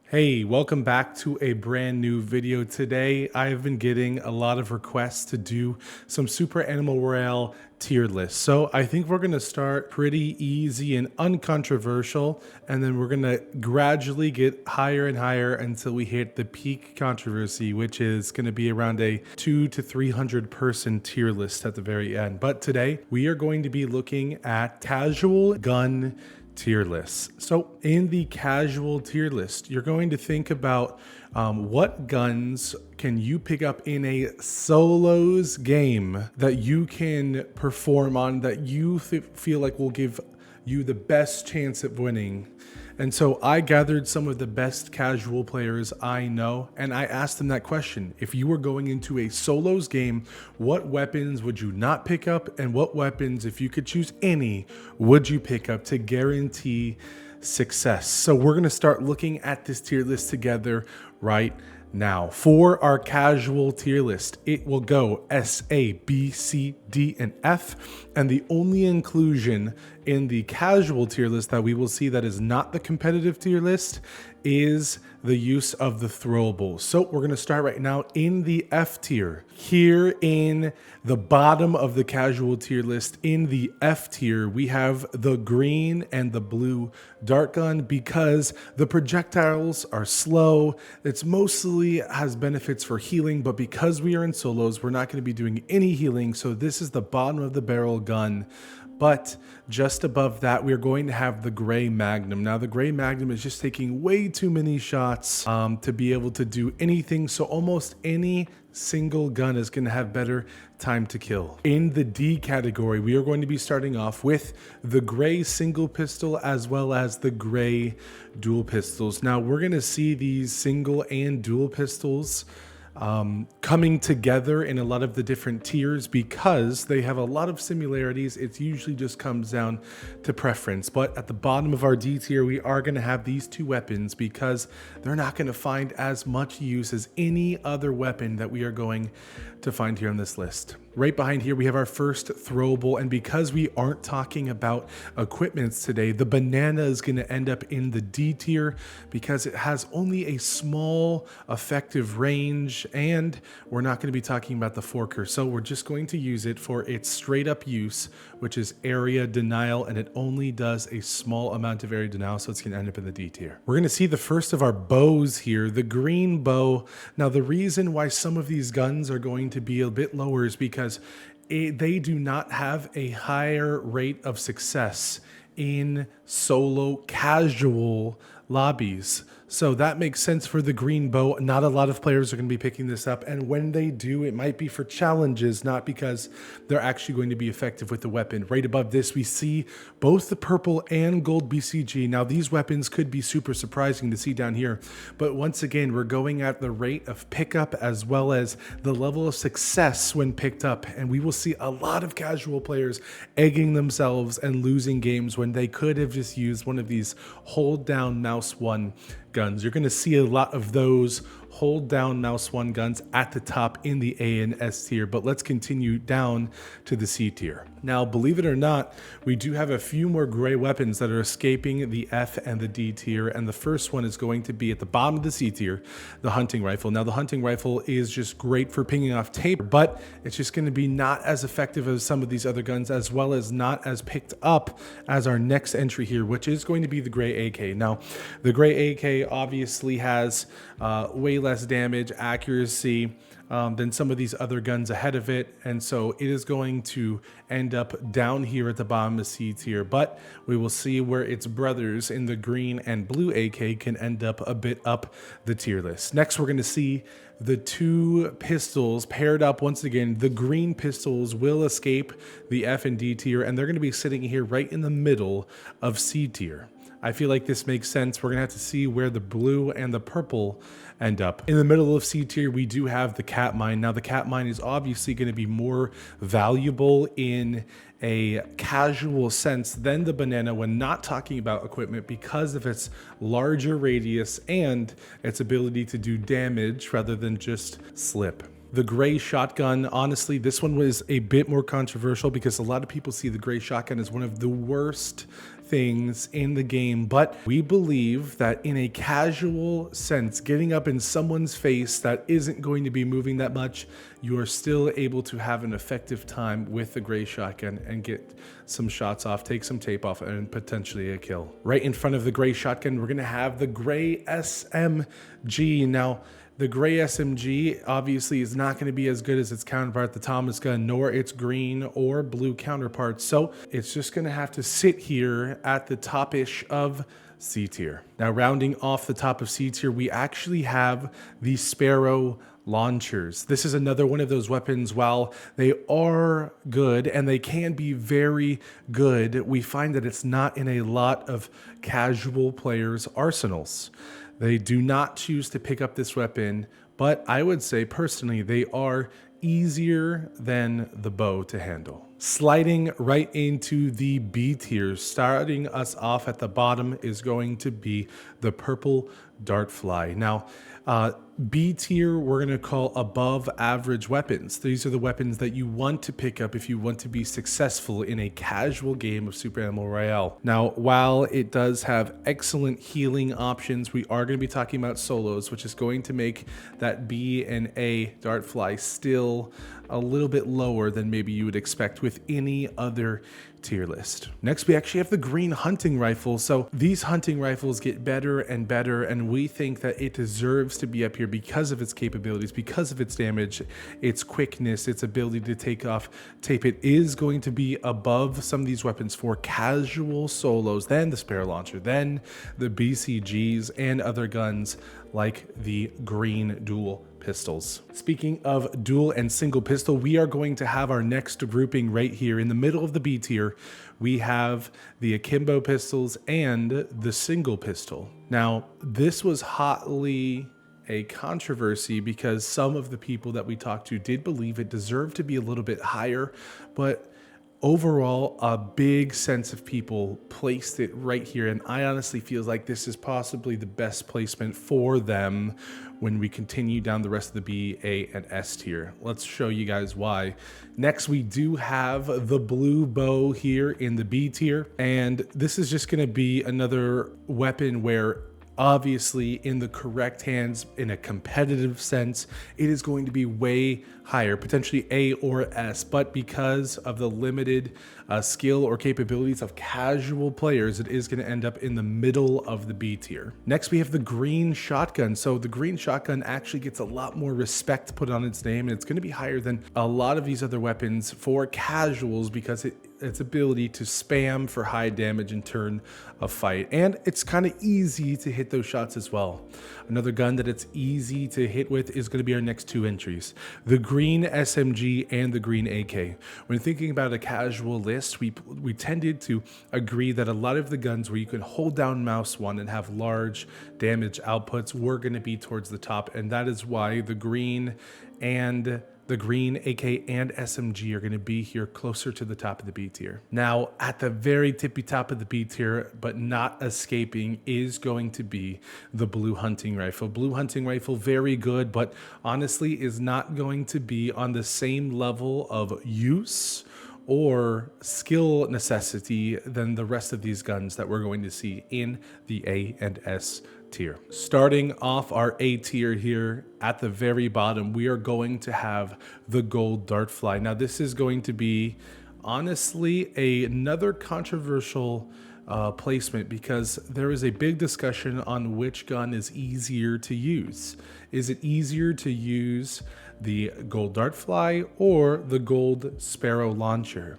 Hey, welcome back to a brand new video. Today, I've been getting a lot of requests to do some Super Animal Royale tier lists. So I think we're gonna start pretty easy and uncontroversial, and then we're gonna gradually get higher and higher until we hit the peak controversy, which is gonna be around a 200 to 300 person tier list at the very end. But today, we are going to be looking at casual gun tier lists. So in the casual tier list, you're going to think about what guns can you pick up in a solos game that you can perform on, that you feel like will give you the best chance at winning. And so I gathered some of the best casual players I know, and I asked them that question. If you were going into a solos game, what weapons would you not pick up? And what weapons, if you could choose any, would you pick up to guarantee success? So we're gonna start looking at this tier list together right now. For our casual tier list, it will go S, A, B, C, D, and F. And the only inclusion in the casual tier list that we will see that is not the competitive tier list is the use of the throwables. So we're going to start right now in the F tier. Here in the bottom of the casual tier list, in the F tier, we have the green and the blue dart gun because the projectiles are slow. It's mostly has benefits for healing, but because we are in solos, we're not going to be doing any healing. So this is the bottom of the barrel gun. But just above that, we're going to have the gray magnum. Now, the gray magnum is just taking way too many shots to be able to do anything. So almost any single gun is going to have better time to kill. In the D category, we are going to be starting off with the gray single pistol as well as the gray dual pistols. Now, we're going to see these single and dual pistols coming together in a lot of the different tiers because they have a lot of similarities. It usually just comes down to preference. But at the bottom of our D tier, we are going to have these two weapons because they're not going to find as much use as any other weapon that we are going to find here on this list. Right behind here, we have our first throwable, and because we aren't talking about equipments today, the banana is going to end up in the D tier because it has only a small effective range, and we're not going to be talking about the forker, so we're just going to use it for its straight up use, which is area denial, and it only does a small amount of area denial, so it's going to end up in the D tier. We're going to see the first of our bows here, the green bow. Now, the reason why some of these guns are going to be a bit lower is because they do not have a higher rate of success in solo casual lobbies. So that makes sense for the green bow. Not a lot of players are going to be picking this up. And when they do, it might be for challenges, not because they're actually going to be effective with the weapon. Right above this, we see both the purple and gold BCG. Now, these weapons could be super surprising to see down here. But once again, we're going at the rate of pickup as well as the level of success when picked up. And we will see a lot of casual players egging themselves and losing games when they could have just used one of these hold down mouse one guns. You're going to see a lot of those hold down mouse one guns at the top in the A and S tier, but let's continue down to the C tier. Now, believe it or not, we do have a few more gray weapons that are escaping the F and the D tier, and the first one is going to be at the bottom of the C tier, the hunting rifle. Now, the hunting rifle is just great for pinging off tape, but it's just going to be not as effective as some of these other guns, as well as not as picked up as our next entry here, which is going to be the gray AK. Now, the gray AK obviously has way less damage, accuracy than some of these other guns ahead of it, and so it is going to end up down here at the bottom of C tier, but we will see where its brothers in the green and blue AK can end up a bit up the tier list. Next, we're going to see the two pistols paired up. Once again, the green pistols will escape the F and D tier, and they're going to be sitting here right in the middle of C tier. I feel like this makes sense. We're going to have to see where the blue and the purple end up. In the middle of C tier, we do have the cat mine. Now, the cat mine is obviously going to be more valuable in a casual sense than the banana when not talking about equipment because of its larger radius and its ability to do damage rather than just slip. The gray shotgun, honestly, this one was a bit more controversial because a lot of people see the gray shotgun as one of the worst things in the game, but we believe that in a casual sense, getting up in someone's face that isn't going to be moving that much, you are still able to have an effective time with the gray shotgun and get some shots off, take some tape off, and potentially a kill. Right in front of the gray shotgun, we're gonna have the gray SMG. Now, the gray SMG obviously is not going to be as good as its counterpart, the Thomas gun, nor its green or blue counterpart. So it's just going to have to sit here at the top-ish of C tier. Now, rounding off the top of C tier, we actually have the Sparrow launchers. This is another one of those weapons. While they are good and they can be very good, we find that it's not in a lot of casual players' arsenals. They do not choose to pick up this weapon, but I would say personally they are easier than the bow to handle. Sliding right into the B tier, starting us off at the bottom is going to be the purple Dartfly. Now, B tier, we're going to call above average weapons. These are the weapons that you want to pick up if you want to be successful in a casual game of Super Animal Royale. Now, while it does have excellent healing options, we are going to be talking about solos, which is going to make that B and A Dartfly still a little bit lower than maybe you would expect with any other tier list. Next, we actually have the green hunting rifle. So these hunting rifles get better and better, and we think that it deserves to be up here because of its capabilities, because of its damage, its quickness, its ability to take off tape. It is going to be above some of these weapons for casual solos, then the Sparrow launcher, then the BCGs and other guns like the green dual pistols. Speaking of dual and single pistol, we are going to have our next grouping right here in the middle of the B tier. We have the akimbo pistols and the single pistol. Now, this was hotly a controversy because some of the people that we talked to did believe it deserved to be a little bit higher, but overall, a big sense of people placed it right here, and I honestly feel like this is possibly the best placement for them when we continue down the rest of the B, A, and S tier. Let's show you guys why. Next, we do have the blue bow here in the B tier, and this is just going to be another weapon where obviously in the correct hands, in a competitive sense, it is going to be way higher, potentially A or S, but because of the limited skill or capabilities of casual players, it is going to end up in the middle of the B tier. Next, we have the green shotgun. So the green shotgun actually gets a lot more respect put on its name, and it's going to be higher than a lot of these other weapons for casuals because its ability to spam for high damage and turn a fight, and it's kind of easy to hit those shots as well. Another gun that it's easy to hit with is going to be our next two entries, the green SMG and the green AK. When thinking about a casual list, we tended to agree that a lot of the guns where you can hold down mouse one and have large damage outputs were going to be towards the top, and that is why the green AK and SMG are going to be here closer to the top of the B tier. Now, at the very tippy top of the B tier, but not escaping, is going to be the blue hunting rifle. Blue hunting rifle, very good, but honestly is not going to be on the same level of use or skill necessity than the rest of these guns that we're going to see in the A and S tier. Starting off our A tier here at the very bottom, we are going to have the gold Dartfly. Now, this is going to be honestly another controversial placement because there is a big discussion on which gun is easier to use. Is it easier to use the gold Dartfly or the gold Sparrow launcher?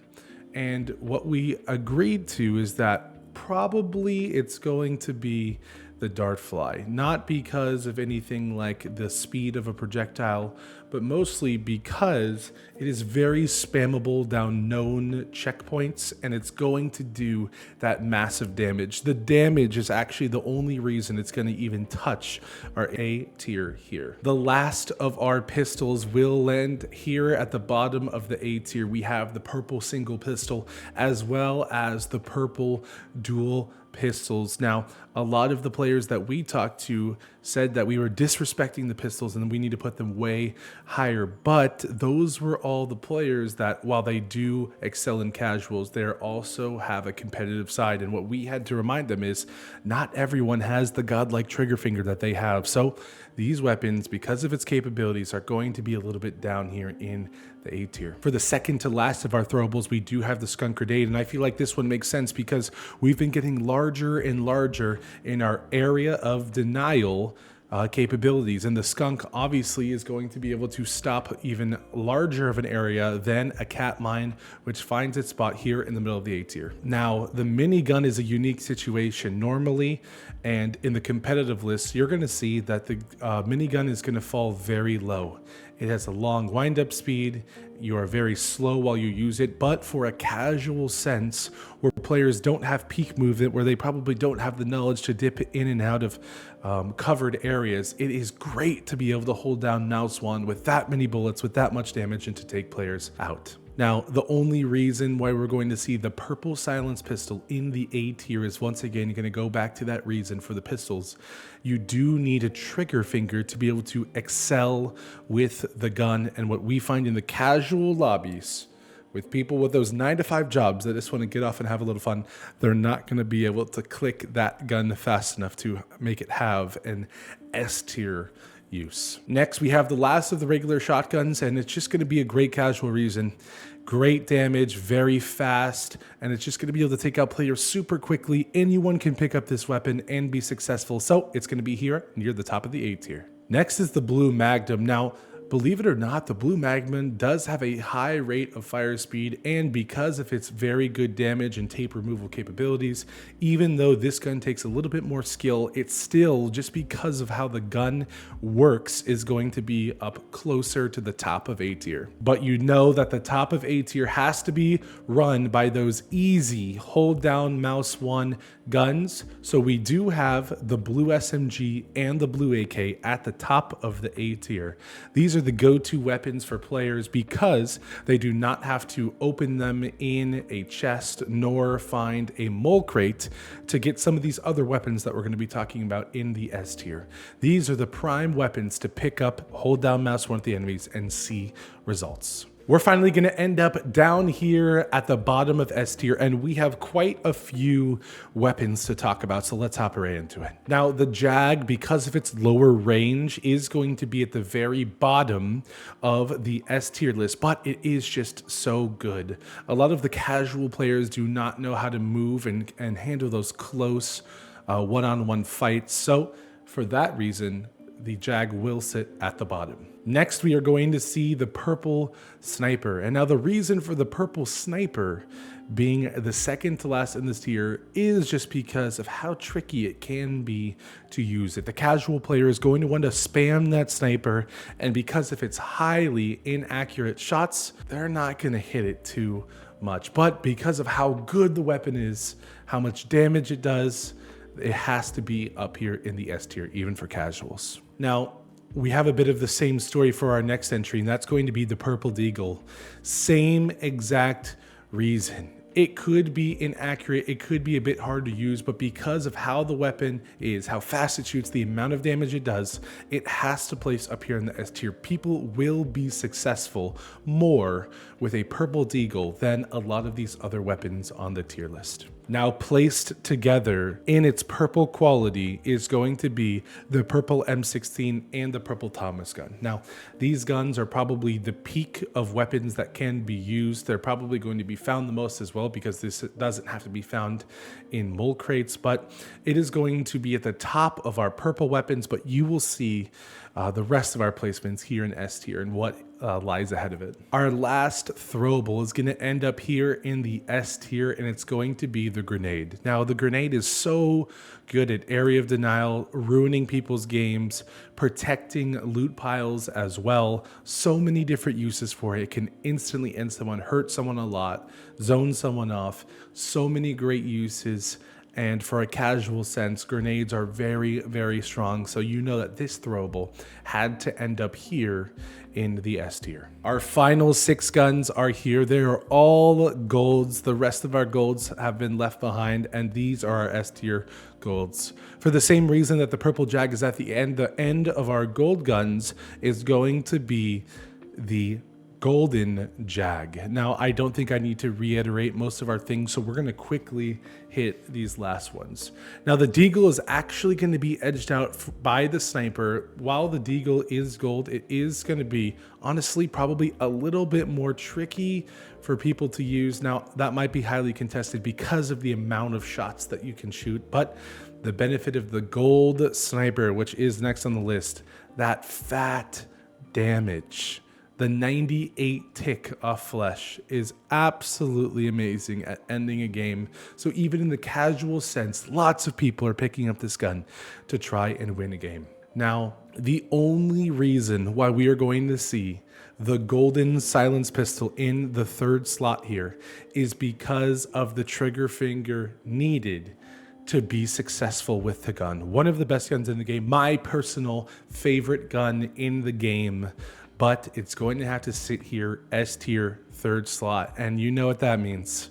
And what we agreed to is that probably it's going to be the Dartfly, not because of anything like the speed of a projectile, but mostly because it is very spammable down known checkpoints, and it's going to do that massive damage. The damage is actually the only reason it's going to even touch our A tier here. The last of our pistols will land here at the bottom of the A tier. We have the purple single pistol as well as the purple dual pistols. Now, a lot of the players that we talked to said that we were disrespecting the pistols and we need to put them way higher. But those were all the players that, while they do excel in casuals, they also have a competitive side. And what we had to remind them is not everyone has the godlike trigger finger that they have. So these weapons, because of its capabilities, are going to be a little bit down here in the A tier. For the second to last of our throwables, we do have the skunk grenade, and I feel like this one makes sense because we've been getting larger and larger in our area of denial capabilities, and the skunk obviously is going to be able to stop even larger of an area than a cat mine, which finds its spot here in the middle of the A tier. Now, the minigun is a unique situation. Normally, and in the competitive list, you're going to see that the minigun is going to fall very low. It has a long wind-up speed. You are very slow while you use it, but for a casual sense where players don't have peak movement, where they probably don't have the knowledge to dip in and out of covered areas, it is great to be able to hold down mouse one with that many bullets, with that much damage, and to take players out. Now, the only reason why we're going to see the purple silence pistol in the A tier is, once again, you're going to go back to that reason for the pistols. You do need a trigger finger to be able to excel with the gun. And what we find in the casual lobbies with people with those 9-to-5 jobs that just want to get off and have a little fun, they're not going to be able to click that gun fast enough to make it have an S tier use. Next, we have the last of the regular shotguns, and it's just going to be a great casual reason. Great damage, very fast, and it's just going to be able to take out players super quickly. Anyone can pick up this weapon and be successful, so it's going to be here near the top of the A tier. Next is the blue Magnum. Now, believe it or not, the blue Magnum does have a high rate of fire speed, and because of its very good damage and tape removal capabilities, even though this gun takes a little bit more skill, it's still, just because of how the gun works, is going to be up closer to the top of A tier. But you know that the top of A tier has to be run by those easy hold down mouse one guns. So we do have the blue SMG and the blue AK at the top of the A tier. These are the go-to weapons for players because they do not have to open them in a chest nor find a mole crate to get some of these other weapons that we're going to be talking about in the S tier. These are the prime weapons to pick up, hold down mouse one at the enemies, and see results. We're finally going to end up down here at the bottom of S tier, and we have quite a few weapons to talk about, so let's hop right into it. Now, the Jag, because of its lower range, is going to be at the very bottom of the S tier list, but it is just so good. A lot of the casual players do not know how to move and handle those close one-on-one fights, so for that reason, the Jag will sit at the bottom. Next, we are going to see the purple sniper. And now the reason for the purple sniper being the second to last in this tier is just because of how tricky it can be to use it. The casual player is going to want to spam that sniper, and because of its highly inaccurate shots, they're not going to hit it too much. But because of how good the weapon is, how much damage it does, it has to be up here in the S tier, even for casuals. Now, we have a bit of the same story for our next entry, and that's going to be the Purple Deagle. Same exact reason. It could be inaccurate, it could be a bit hard to use, but because of how the weapon is, how fast it shoots, the amount of damage it does, it has to place up here in the S tier. People will be successful more with a Purple Deagle than a lot of these other weapons on the tier list. Now, placed together in its purple quality is going to be the purple M16 and the purple Thomas gun. Now, these guns are probably the peak of weapons that can be used. They're probably going to be found the most as well, because this doesn't have to be found in mole crates, but it is going to be at the top of our purple weapons. But you will see the rest of our placements here in S tier and what lies ahead of it. Our last throwable is going to end up here in the S tier, and it's going to be the grenade. Now, the grenade is so good at area of denial, ruining people's games, protecting loot piles as well. So many different uses for it. It can instantly end someone, hurt someone a lot, zone someone off. So many great uses. And for a casual sense, grenades are very, very strong. So you know that this throwable had to end up here in the S tier. Our final 6 guns are here. They are all golds. The rest of our golds have been left behind, and these are our S tier golds. For the same reason that the purple jag is at the end of our gold guns is going to be the golden jag. Now, I don't think I need to reiterate most of our things, so we're going to quickly hit these last ones. Now, the deagle is actually going to be edged out by the sniper. While the deagle is gold, it is going to be, honestly, probably a little bit more tricky for people to use. Now, that might be highly contested because of the amount of shots that you can shoot, but the benefit of the gold sniper, which is next on the list, that fat damage, the 98 tick off flesh, is absolutely amazing at ending a game. So even in the casual sense, lots of people are picking up this gun to try and win a game. Now, the only reason why we are going to see the golden silence pistol in the 3rd slot here is because of the trigger finger needed to be successful with the gun. One of the best guns in the game, my personal favorite gun in the game, but it's going to have to sit here S tier 3rd slot. And you know what that means.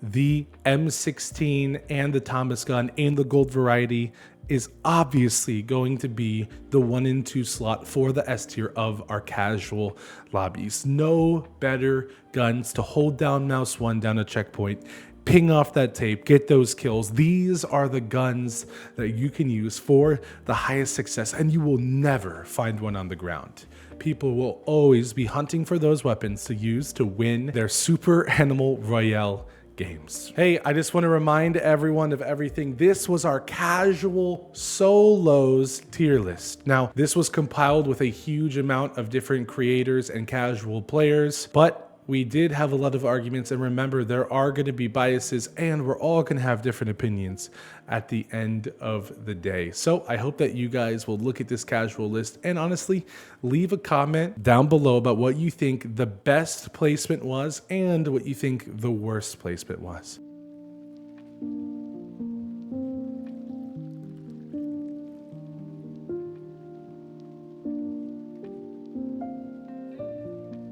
The M16 and the Thomas gun in the gold variety is obviously going to be the 1 and 2 slot for the S tier of our casual lobbies. No better guns to hold down mouse 1 down a checkpoint, ping off that tape, get those kills. These are the guns that you can use for the highest success, and you will never find one on the ground. People will always be hunting for those weapons to use to win their Super Animal Royale games. Hey, I just want to remind everyone of everything. This was our casual solos tier list. Now, this was compiled with a huge amount of different creators and casual players, but we did have a lot of arguments, and remember, there are going to be biases, and we're all going to have different opinions at the end of the day. So I hope that you guys will look at this casual list and honestly leave a comment down below about what you think the best placement was and what you think the worst placement was.